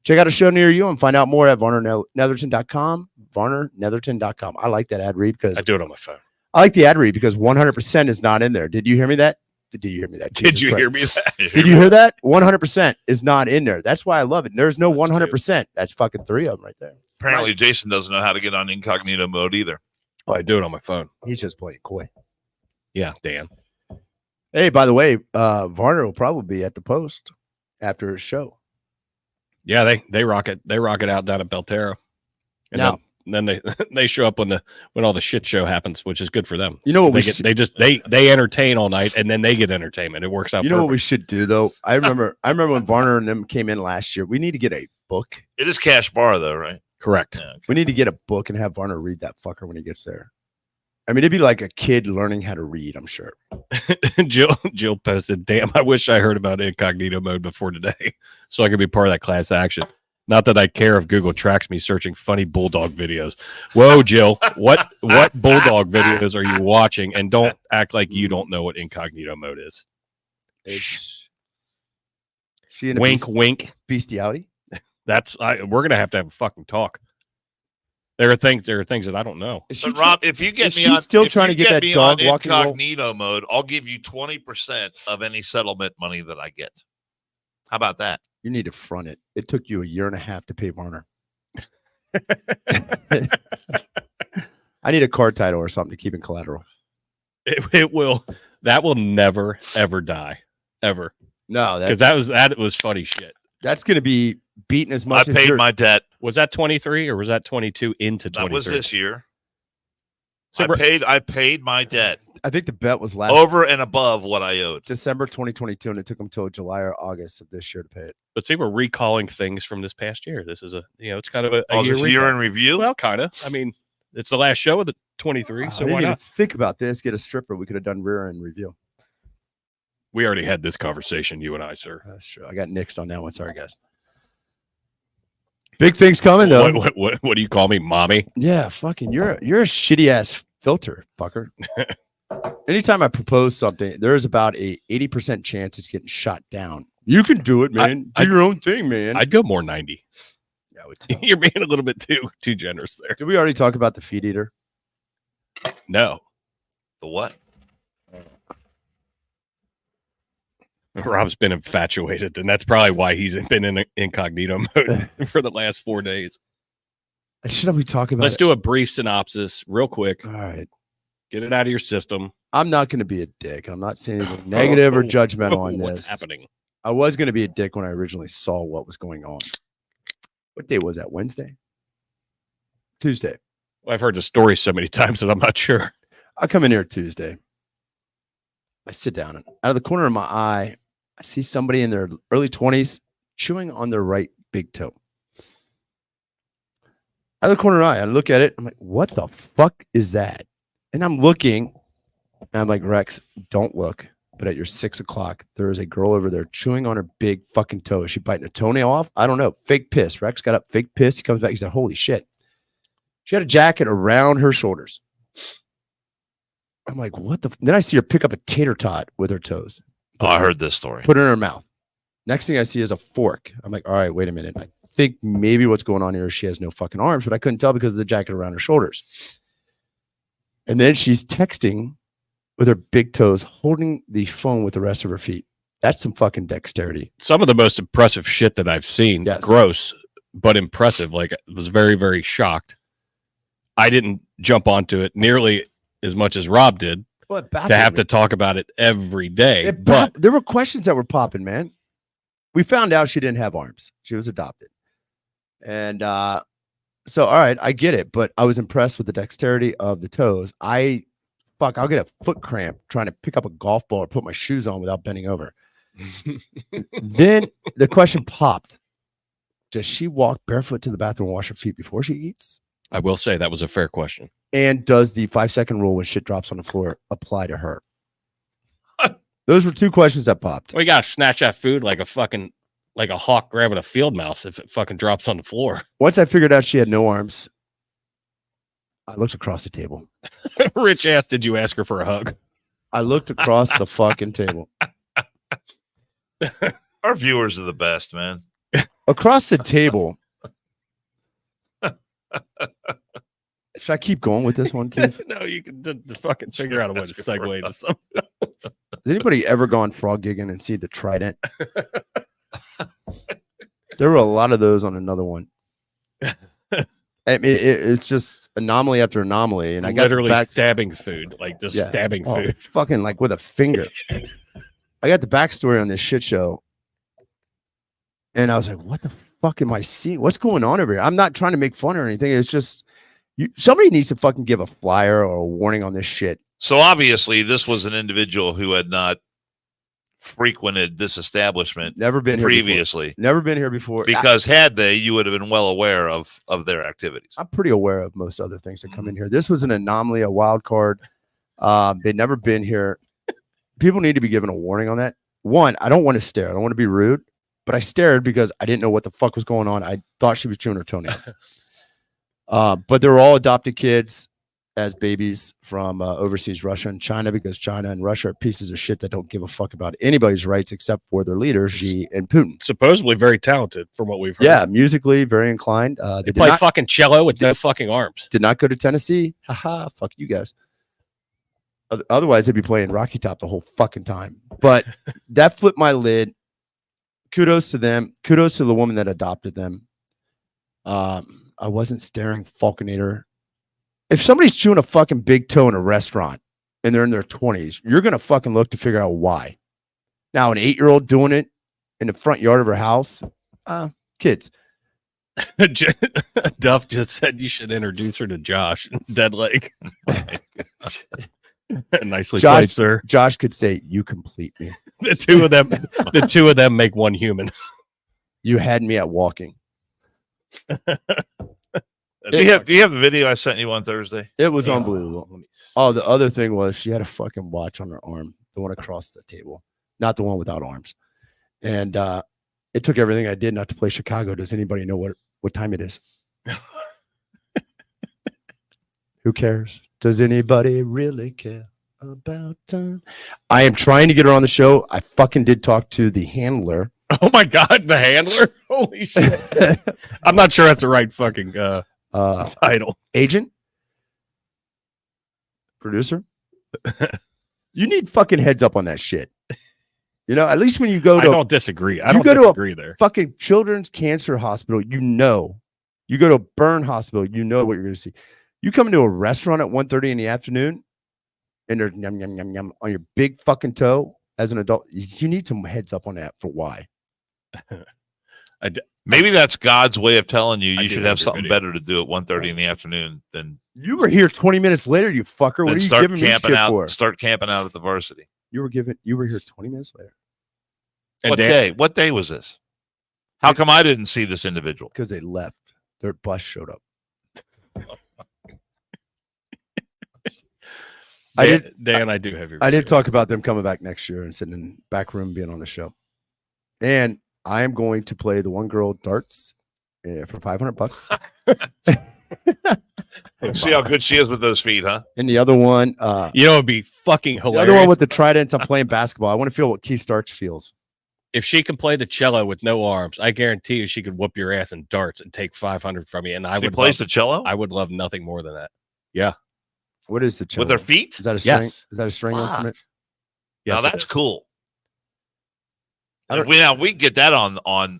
Check out a show near you and find out more at VarnerNetherton.com. VarnerNetherton.com. I like that ad read because
I do it on my phone.
I like the ad read because 100% is not in there. Did you hear me that? Did you hear me that?
Did you hear me that?
Did you hear that? 100% is not in there. That's why I love it. There's no 100%. That's fucking three of them right there.
Apparently, Jason doesn't know how to get on incognito mode either.
Oh, I do it on my phone.
He's just playing coy.
Yeah, Dan.
Hey, by the way, Varner will probably be at the Post after his show.
Yeah, they rock it. They rock it out down at Belterra. And
Now,
then they show up when all the shit show happens, which is good for them.
you know what
they entertain all night and then they get entertainment. It works out.
You know what we should do though? I remember when Varner and them came in last year. We need to get a book.
It is cash bar, though, right?
Correct.
Yeah, okay.
We need to get a book and have Varner read that fucker when he gets there. I mean, it'd be like a kid learning how to read, I'm sure.
Jill posted, "Damn, I wish I heard about incognito mode before today, so I could be part of that class action. Not that I care if Google tracks me searching funny bulldog videos." Whoa, Jill, what bulldog videos are you watching? And don't act like you don't know what incognito mode is.
It's she in a
Wink, wink.
bestiality.
We're gonna have a fucking talk. There are things that I don't know.
But Rob, if you get
is
me
she
on,
still
if
trying
you
to get that
me
dog
on
walking roll?
incognito mode, I'll give you 20% of any settlement money that I get. How about that?
You need to front it. It took you 1.5 years to pay Varner. I need a car title or something to keep in collateral.
It will. That will never ever die, ever.
No,
Because that was funny shit.
that's going to be beaten as much
I
as
paid
your-
my debt.
Was that 23 or was that 22 into 23?
That was this year.
So
I paid my debt
I think the bet was last
over and above what I owed.
December 2022, and it took them till July or August of this year to pay it.
But see, we're recalling things from this past year. This is it's kind of a
Oh, is it
year
year
recall.
in review?
Well, kind of. I mean, it's the last show of the 23,
I
so
didn't
why
even
not?
think about this. Get a stripper. We could have done rear end review.
We already had this conversation, you and I, sir.
That's true. I got nixed on that one. Sorry, guys. Big things coming though.
What do you call me, mommy?
Yeah, fucking. You're a shitty ass filter, fucker. Anytime I propose something, there's about a 80% chance it's getting shot down. You can do it, man. Do your own thing, man.
I'd go more 90.
Yeah, I would tell.
You're being a little bit too generous there.
Did we already talk about the feed eater?
No.
The what?
Rob's been infatuated, and that's probably why he's been in incognito mode for the last 4 days.
Should we talk about
Let's
it?
do a brief synopsis real quick.
All right.
Get it out of your system.
I'm not going to be a dick. I'm not saying anything negative or judgmental on
What's
this.
happening?
I was going to be a dick when I originally saw what was going on. What day was that? Wednesday? Tuesday.
Well, I've heard the story so many times that I'm not sure.
I come in here Tuesday. I sit down and out of the corner of my eye, I see somebody in their early 20s chewing on their right big toe. Out of the corner of my eye, I look at it. I'm like, what the fuck is that? And I'm looking, and I'm like, Rex, don't look. But at your 6 o'clock, there is a girl over there chewing on her big fucking toe. Is she biting a toenail off? I don't know. Fake piss. Rex got up, fake piss. He comes back. He said, holy shit. She had a jacket around her shoulders. I'm like, what the? Then I see her pick up a tater tot with her toes.
Oh, I heard this story.
Put it in her mouth. Next thing I see is a fork. I'm like, all right, wait a minute. I think maybe what's going on here is she has no fucking arms, but I couldn't tell because of the jacket around her shoulders. And then she's texting with her big toes, holding the phone with the rest of her feet. That's some fucking dexterity.
Some of the most impressive shit that I've seen.
Yes.
Gross, but impressive. Like, I was very, very shocked. I didn't jump onto it nearly as much as Rob did to have to talk about it every day. But
there were questions that were popping, man. We found out she didn't have arms. She was adopted. And so, all right, I get it. But I was impressed with the dexterity of the toes. I'll get a foot cramp trying to pick up a golf ball or put my shoes on without bending over. Then the question popped. Does she walk barefoot to the bathroom and wash her feet before she eats?
I will say that was a fair question.
And does the 5-second rule when shit drops on the floor apply to her? Those were two questions that popped.
We gotta snatch that food like a hawk grabbing a field mouse if it fucking drops on the floor.
Once I figured out she had no arms, I looked across the table.
Rich asked, did you ask her for a hug?
I looked across the fucking table.
Our viewers are the best, man.
Across the table. Should I keep going with this one, Keith?
No, you can fucking figure out a way to segue into something else.
Has anybody ever gone frog gigging and see the trident? There were a lot of those on another one. I mean, it's just anomaly after anomaly, and I got
literally stabbing food, like just stabbing food,
fucking like with a finger. I got the backstory on this shit show, and I was like, "What the fuck am I seeing? What's going on over here?" I'm not trying to make fun or anything. It's just somebody needs to fucking give a flyer or a warning on this shit.
So obviously, this was an individual who had not frequented this establishment
Never been here
previously.
Before. Never been here before.
Because had they, you would have been well aware of their activities.
I'm pretty aware of most other things that come in here. This was an anomaly, a wild card. They'd never been here. People need to be given a warning on that. One, I don't want to stare. I don't want to be rude, but I stared because I didn't know what the fuck was going on. I thought she was chewing her toenail. But they were all adopted kids as babies from overseas Russia and China, because China and Russia are pieces of shit that don't give a fuck about anybody's rights except for their leaders, Xi and Putin.
Supposedly very talented from what we've heard.
Yeah, musically very inclined.
They play fucking cello with no fucking arms.
Did not go to Tennessee. Haha, fuck you guys. Otherwise, they'd be playing Rocky Top the whole fucking time. But that flipped my lid. Kudos to them. Kudos to the woman that adopted them. I wasn't staring Falconator. If somebody's chewing a fucking big toe in a restaurant and they're in their 20s, you're going to fucking look to figure out why. Now, an 8-year-old doing it in the front yard of her house, kids.
Duff just said you should introduce her to Josh. Dead leg. Nicely played, sir.
Josh could say, "You complete me."
The two of them make one human.
You had me at walking.
Do you have the video I sent you on Thursday?
It was unbelievable. Oh, the other thing was she had a fucking watch on her arm, the one across the table, not the one without arms. And it took everything I did not to play Chicago. Does anybody know what time it is? Who cares? Does anybody really care about time? I am trying to get her on the show. I fucking did talk to the handler.
Oh my God, the handler! Holy shit! I'm not sure that's the right fucking title.
Agent? Producer? You need fucking heads up on that shit. You know, at least when you go to...
I don't disagree. I don't disagree there.
Fucking Children's Cancer Hospital, you know. You go to a burn hospital, you know what you're going to see. You come into a restaurant at 1:30 in the afternoon and they're yum, yum, yum, yum on your big fucking toe as an adult. You need some heads up on that for why.
Maybe that's God's way of telling you
I
you
do
should
have
have
your
something
video.
better to do at 1:30 in the afternoon than
You were here 20 minutes later, you fucker. What are you
start
giving me
camping
shit
out.
for?
Start camping out at the varsity.
You were here 20 minutes later
And
What
Dan-
day? What day was this? How come I didn't see this individual?
because they left. Their bus showed up.
Dan, I do have your.
I did
video.
talk about them coming back next year and sitting in back room being on the show. And I am going to play the one girl darts for $500.
See how good she is with those feet, huh?
And the other one,
You know, it'd be fucking
the
hilarious.
other one with the tridents. I'm playing basketball. I want to feel what Keith Starch feels.
If she can play the cello with no arms, I guarantee you she could whoop your ass in darts and take 500 from you. And I
She
would
plays
love,
the cello
I would love nothing more than that. Yeah.
What is the cello?
with her feet.
Is that a string?
Yes.
Is that a string
Fuck.
instrument?
Yes,
Now
it
that's
is.
cool.
I
If we get that on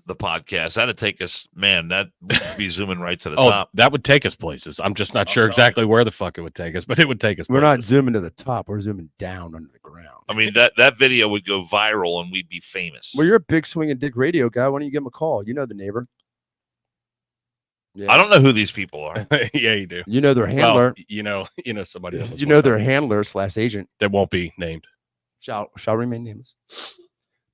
the podcast, that'd take us, man. That would be zooming right to the
Oh,
top.
that would take us places. I'm just not sure
telling
exactly where the fuck it would take us, but it would take us.
We're not
places.
zooming to the top. We're zooming down under the ground.
I mean, that video would go viral and we'd be famous.
Well, you're a big swing and dig radio guy. Why don't you give him a call? You know the neighbor. Yeah.
I don't know who these people are.
Yeah, you do.
You know their handler.
Well, you know somebody. That was
You know
one
their
time.
handler / agent.
that won't be named.
Shall remain nameless.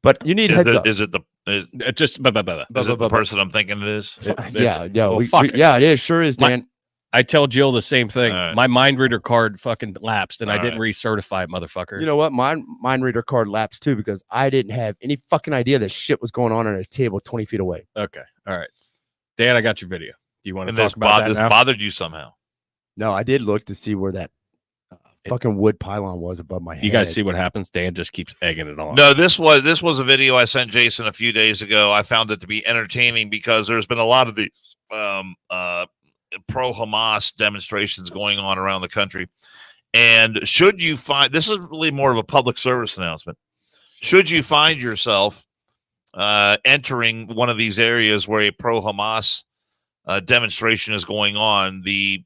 But you need
Is
heads
it,
up.
is it the is,
Just
is it the person I'm thinking it is?
Yeah,
well, fuck it.
yeah, it is. Sure is, Dan.
I tell Jill the same thing.
All right.
My mind reader card fucking lapsed, and I
All
didn't recertify it, motherfucker.
You know what? My mind reader card lapsed too because I didn't have any fucking idea that shit was going on a table 20 feet away.
Okay, all right, Dan, I got your video. Do you want to
And
talk
this
about that now?
bothered you somehow.
No, I did look to see where that fucking wood pylon was above my head.
You guys see what happens? Dan just keeps egging it on.
No, this was a video I sent Jason a few days ago. I found it to be entertaining because there's been a lot of these pro-Hamas demonstrations going on around the country. And should you find, this is really more of a public service announcement. Should you find yourself entering one of these areas where a pro-Hamas demonstration is going on, the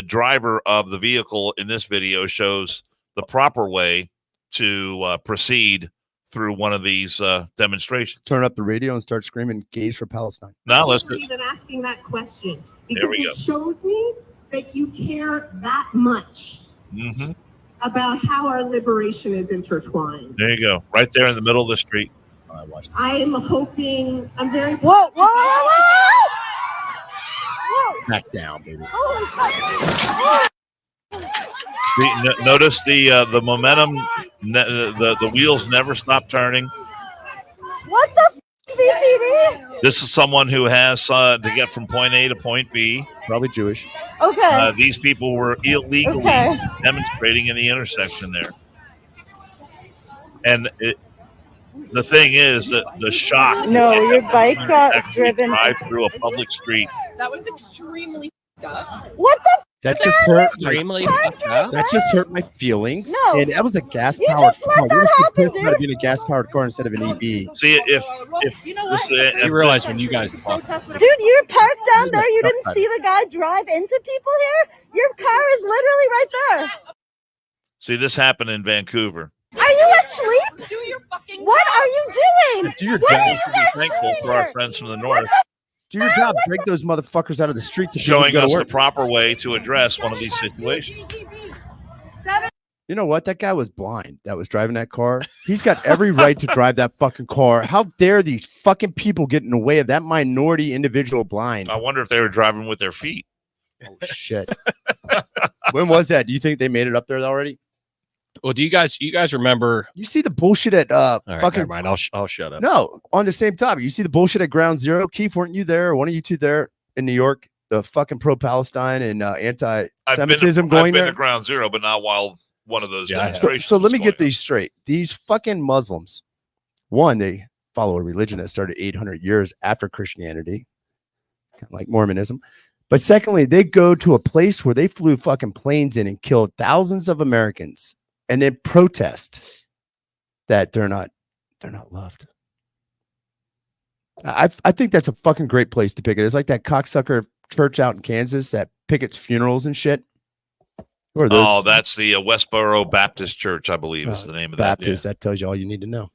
driver of the vehicle in this video shows the proper way to proceed through one of these demonstrations.
Turn up the radio and start screaming "Gays for Palestine."
Now let's
I'm even asking that question
There
because
we go.
it shows me that you care that much
Mhm.
about how our liberation is intertwined.
There you go, right there in the middle of the street.
I watched.
I am hoping. I'm very.
Whoa, whoa, whoa, whoa!
Back down, baby.
Holy fuck!
Notice the momentum. The wheels never stop turning.
What the f***, BPD?
This is someone who has to get from point A to point B.
Probably Jewish.
Okay.
These people were illegally
Okay.
demonstrating in the intersection there. And the thing is that the shock.
No, your bike got
actually
driven.
drive through a public street.
That was extremely f***ed up.
What the f***?
That just hurt.
Extremely
Fuck,
fucked up.
That just hurt my feelings.
No.
And that was a gas
You
powered
just let
car.
that
You were
happen,
pissed about it
dude.
being a gas powered car instead of an EV.
See, if
You know
this,
what?
You realize when you guys talk,
Dude, you're parked down there. You
Stop
didn't
that.
see the guy drive into people here? Your car is literally right there.
see this happened in Vancouver.
Are you asleep?
Do your fucking
What are you doing?
Do your
What are
job.
you guys
Thankful
doing
for our
here?
friends from the north
Do your job. Drag those motherfuckers out of the streets. If you
showing
go to
us the
work.
proper way to address one of these situations.
You know what? That guy was blind that was driving that car. He's got every right to drive that fucking car. How dare these fucking people get in the way of that minority individual blind?
I wonder if they were driving with their feet.
Oh, shit. When was that? Do you think they made it up there already?
well, do you guys remember?
You see the bullshit at
All right,
fucking
never mind. I'll shut up.
no, on the same topic. You see the bullshit at Ground Zero. Keith, weren't you there? Or one of you two there in New York? The fucking pro-Palestine and anti-Semitism
I've
going
been
there.
to Ground Zero, but not while one of those
Yeah, I have.
demonstrations.
So let
was
me get
going
these straight. These fucking Muslims, one, they follow a religion that started 800 years after Christianity, kind of like Mormonism. But secondly, they go to a place where they flew fucking planes in and killed thousands of Americans and then protest that they're not loved. I think that's a fucking great place to pick it. It's like that cocksucker church out in Kansas that pickets funerals and shit. Who are
on.
those?
Oh, that's the Westboro Baptist Church, I believe, is the name of that.
Baptist. That tells you all you need to know.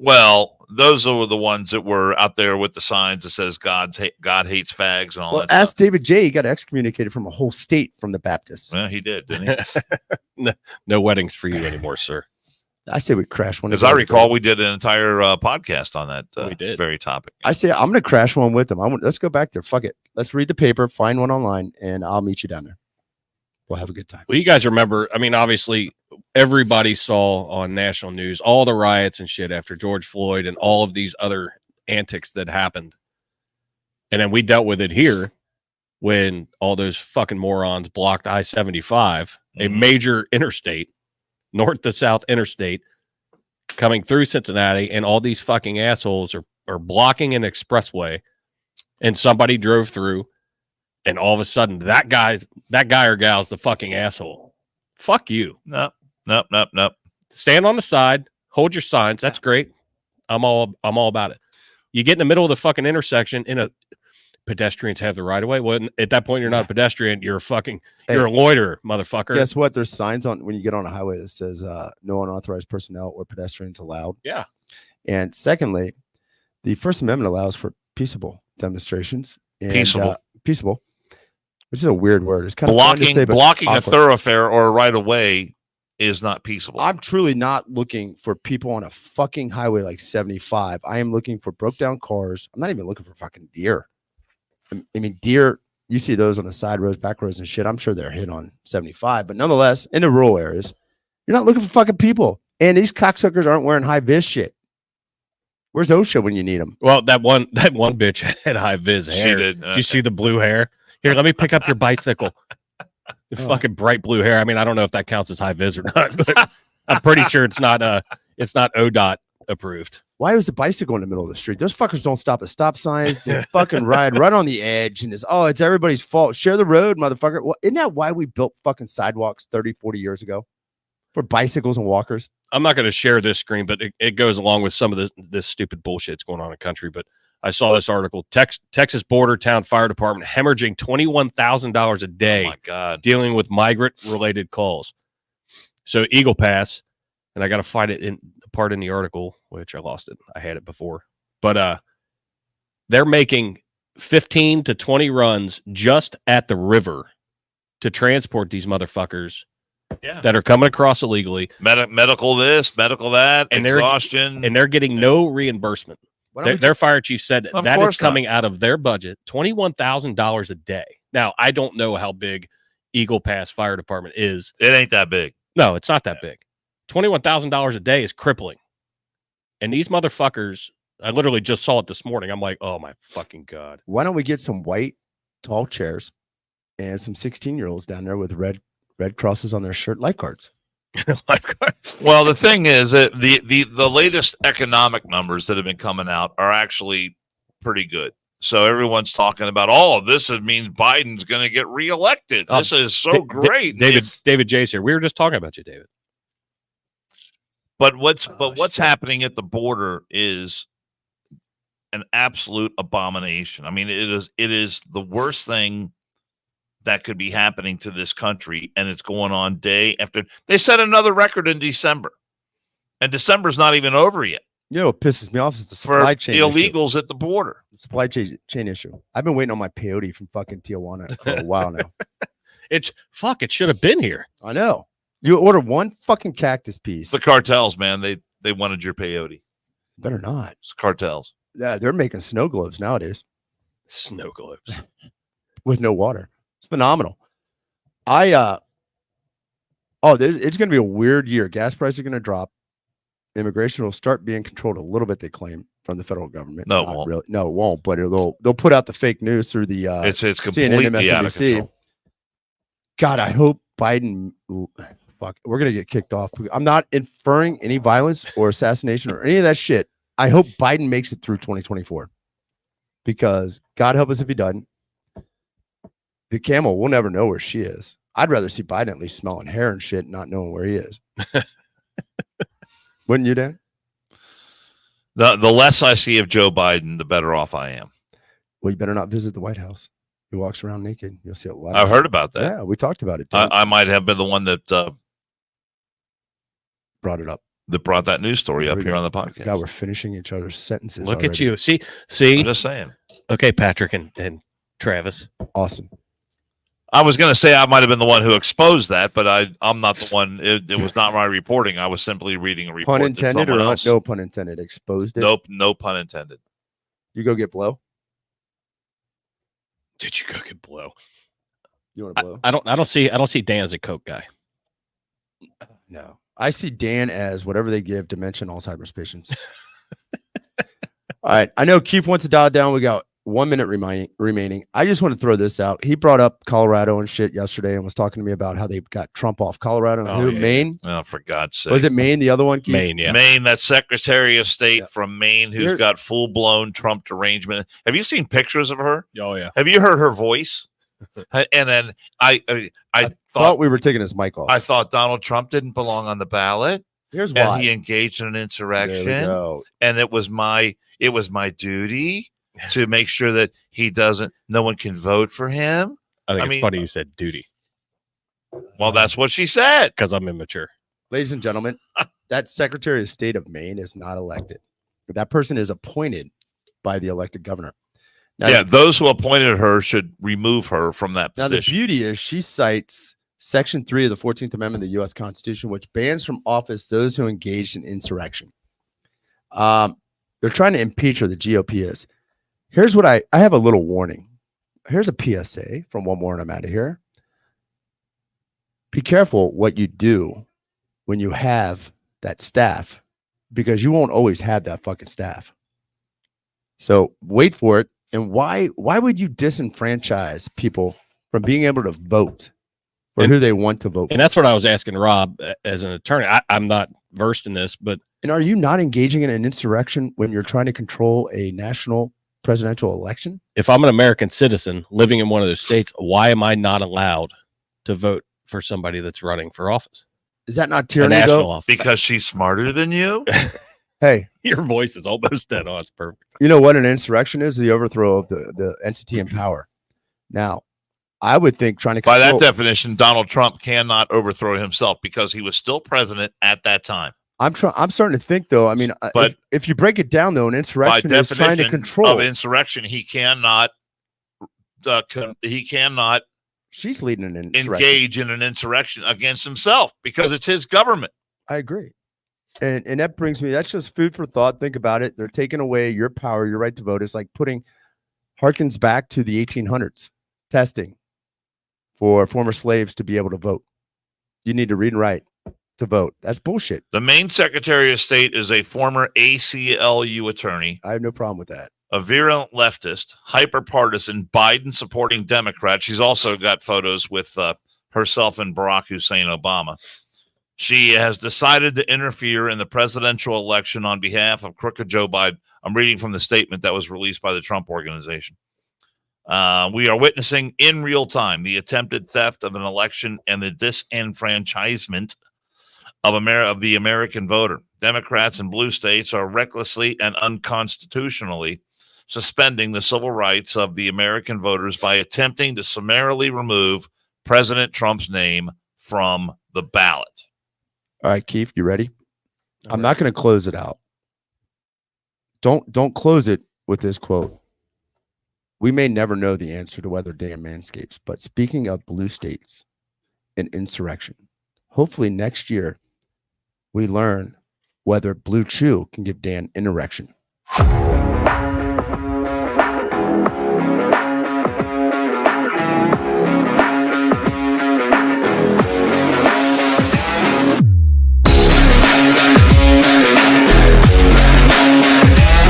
Well, those are the ones that were out there with the signs that says God hates fags and all
Well,
that
ask
stuff.
David J. He got excommunicated from a whole state from the Baptists.
Yeah, he did, didn't he?
No weddings for you anymore, sir.
I say we crash one.
As I
together,
recall,
bro.
we did an entire podcast on that
We did.
very topic.
I say I'm going to crash one with them. Let's go back there. Fuck it. Let's read the paper, find one online, and I'll meet you down there. We'll have a good time.
Well, you guys remember, I mean, obviously, everybody saw on national news all the riots and shit after George Floyd and all of these other antics that happened. And then we dealt with it here when all those fucking morons blocked I-75, a major interstate, north to south interstate, coming through Cincinnati, and all these fucking assholes are blocking an expressway, and somebody drove through, and all of a sudden that guy or gal's the fucking asshole. Fuck you.
Nope.
Stand on the side, hold your signs. That's great. I'm all about it. You get in the middle of the fucking intersection pedestrians have the right of way. Well, at that point, you're not a pedestrian. You're you're a loiterer, motherfucker.
Guess what? There's signs on when you get on a highway that says no unauthorized personnel or pedestrians allowed.
Yeah.
And secondly, the First Amendment allows for peaceable demonstrations. And, peaceable, which is a weird word. It's kind of
blocking a
awkward.
thoroughfare or a right of way is not peaceable.
I'm truly not looking for people on a fucking highway like 75. I am looking for broke down cars. I'm not even looking for fucking deer. I mean, deer, you see those on the side roads, back roads and shit. I'm sure they're hit on 75, but nonetheless, in the rural areas, you're not looking for fucking people. And these cocksuckers aren't wearing high vis shit. Where's OSHA when you need them?
Well, that one bitch had high vis hair.
did.
Did you see the blue hair? Here, let me pick up your bicycle. The fucking bright blue hair. I mean, I don't know if that counts as high vis or not, but I'm pretty sure it's not ODOT approved.
Why was the bicycle in the middle of the street? Those fuckers don't stop at stop signs. They fucking ride right on the edge. And it's everybody's fault. Share the road, motherfucker. Well, isn't that why we built fucking sidewalks 30, 40 years ago? For bicycles and walkers?
I'm not going to share this screen, but it goes along with some of this stupid bullshit that's going on in the country. But I saw this article. Texas Border Town Fire Department hemorrhaging $21,000 a day.
Oh my God.
Dealing with migrant-related calls. So Eagle Pass, and I got to find it in the part in the article, which I lost it. I had it before. But they're making 15 to 20 runs just at the river to transport these motherfuckers that are coming across illegally.
Medical this, medical that,
and
exhaustion.
They're getting no reimbursement. Their fire chief said that is coming out of their budget, $21,000 a day. Now, I don't know how big Eagle Pass Fire Department is.
It ain't that big.
No, it's not that big. $21,000 a day is crippling. And these motherfuckers, I literally just saw it this morning. I'm like, oh my fucking God.
Why don't we get some white tall chairs and some 16-year-olds down there with red crosses on their shirt, lifeguards?
Well, the thing is that the latest economic numbers that have been coming out are actually pretty good. So everyone's talking about, this means Biden's going to get reelected. This is so great.
David J's here. We were just talking about you, David.
But what's happening at the border is an absolute abomination. I mean, it is the worst thing that could be happening to this country, and it's going on day after. They set another record in December, and December's not even over yet.
You know what pisses me off is the supply chain
illegals at the border.
The supply chain issue. I've been waiting on my peyote from fucking Tijuana for a while now.
It should have been here.
I know. You order one fucking cactus piece.
The cartels, man, they wanted your peyote.
Better not.
It's cartels.
Yeah, they're making snow globes nowadays.
Snow globes
with no water. It's phenomenal. It's going to be a weird year. Gas prices are going to drop. Immigration will start being controlled a little bit, they claim, from the federal government.
No, it won't.
Really. No, it won't. But they'll put out the fake news through the
it's completely
CNN,
out of control.
God, I hope Biden. Fuck, we're gonna get kicked off. I'm not inferring any violence or assassination or any of that shit. I hope Biden makes it through 2024, because God help us if he doesn't. The camel, we'll never know where she is. I'd rather see Biden at least smelling hair and shit, not knowing where he is. Wouldn't you, Dan?
The less I see of Joe Biden, the better off I am.
Well, you better not visit the White House. He walks around naked. You'll see a lot.
I've heard about that.
Yeah, we talked about it.
I might have been the one that
brought it up.
that brought that news story
There
up
we
here
go.
on the podcast.
God, we're finishing each other's sentences.
Look at
already.
you. See.
I'm just saying.
Okay, Patrick and Travis.
Awesome.
I was going to say I might have been the one who exposed that, but I'm not the one. It was not my reporting. I was simply reading a report.
Pun intended
that
or
someone else.
no pun intended? Exposed it.
Nope, no pun intended.
You go get blow.
Did you go get blow?
You want to blow?
I don't see Dan as a Coke guy.
No. I see Dan as whatever they give dementia and Alzheimer's patients. All right. I know Keith wants to dial it down. We got 1 minute remaining. I just want to throw this out. He brought up Colorado and shit yesterday and was talking to me about how they got Trump off Colorado.
Oh,
Who?
yeah.
Maine?
Oh, for God's sake.
Was it Maine? The other one? Keith?
Maine, yeah.
Maine, that Secretary of State
Yeah.
from Maine who's
Here-
got full-blown Trump derangement. Have you seen pictures of her?
Oh yeah.
Have you heard her voice? And then I
Thought
thought
we were taking his mic off.
I thought Donald Trump didn't belong on the ballot,
Here's
and
why.
he engaged in an
There we
insurrection,
go.
and it was my duty to make sure that no one can vote for him.
I think
I
it's
mean-
funny you said duty
Well, that's what she said.
because I'm immature.
Ladies and gentlemen, that Secretary of State of Maine is not elected. That person is appointed by the elected governor. Now,
Yeah, those who appointed her should remove her from that
now the
position.
beauty is she cites Section 3 of the 14th Amendment of the U.S. Constitution, which bans from office those who engaged in insurrection. They're trying to impeach her, the GOP is. Here's what I have a little warning. Here's a PSA from One More and I'm out of here. Be careful what you do when you have that staff, because you won't always have that fucking staff. So wait for it. And why would you disenfranchise people from being able to vote for
And-
who they want to vote for?
And that's what I was asking Rob as an attorney. I'm not versed in this, but
And are you not engaging in an insurrection when you're trying to control a national presidential election?
if I'm an American citizen living in one of those states, why am I not allowed to vote for somebody that's running for office?
Is that not
A
tyranny,
national
though?
office.
Because she's smarter than you.
Hey,
Your voice is almost dead on. It's perfect.
you know what an insurrection is? The overthrow of the entity in power. Now, I would think trying to
By that
control,
definition, Donald Trump cannot overthrow himself because he was still president at that time.
I'm starting to think, though. I mean,
But-
if you break it down, though, an
By
insurrection is trying to
definition
control.
of insurrection, he cannot
She's leading an insurrection.
engage in an insurrection against himself because it's his government.
I agree. And that brings me, that's just food for thought. Think about it. They're taking away your power, your right to vote. It's like harkens back to the 1800s, testing for former slaves to be able to vote. You need to read and write to vote. That's bullshit.
The Maine Secretary of State is a former ACLU attorney,
I have no problem with that.
a virulent leftist, hyper-partisan, Biden-supporting Democrat. She's also got photos with herself and Barack Hussein Obama. She has decided to interfere in the presidential election on behalf of crooked Joe Biden. I'm reading from the statement that was released by the Trump Organization. We are witnessing in real time the attempted theft of an election and the disenfranchisement of the American voter. Democrats in blue states are recklessly and unconstitutionally suspending the civil rights of the American voters by attempting to summarily remove President Trump's name from the ballot.
All right, Keith, you ready? I'm not going to close it out. Don't close it with this quote. We may never know the answer to whether Dan manscapes, but speaking of blue states and insurrection, hopefully next year we learn whether Blue Chew can give Dan an erection.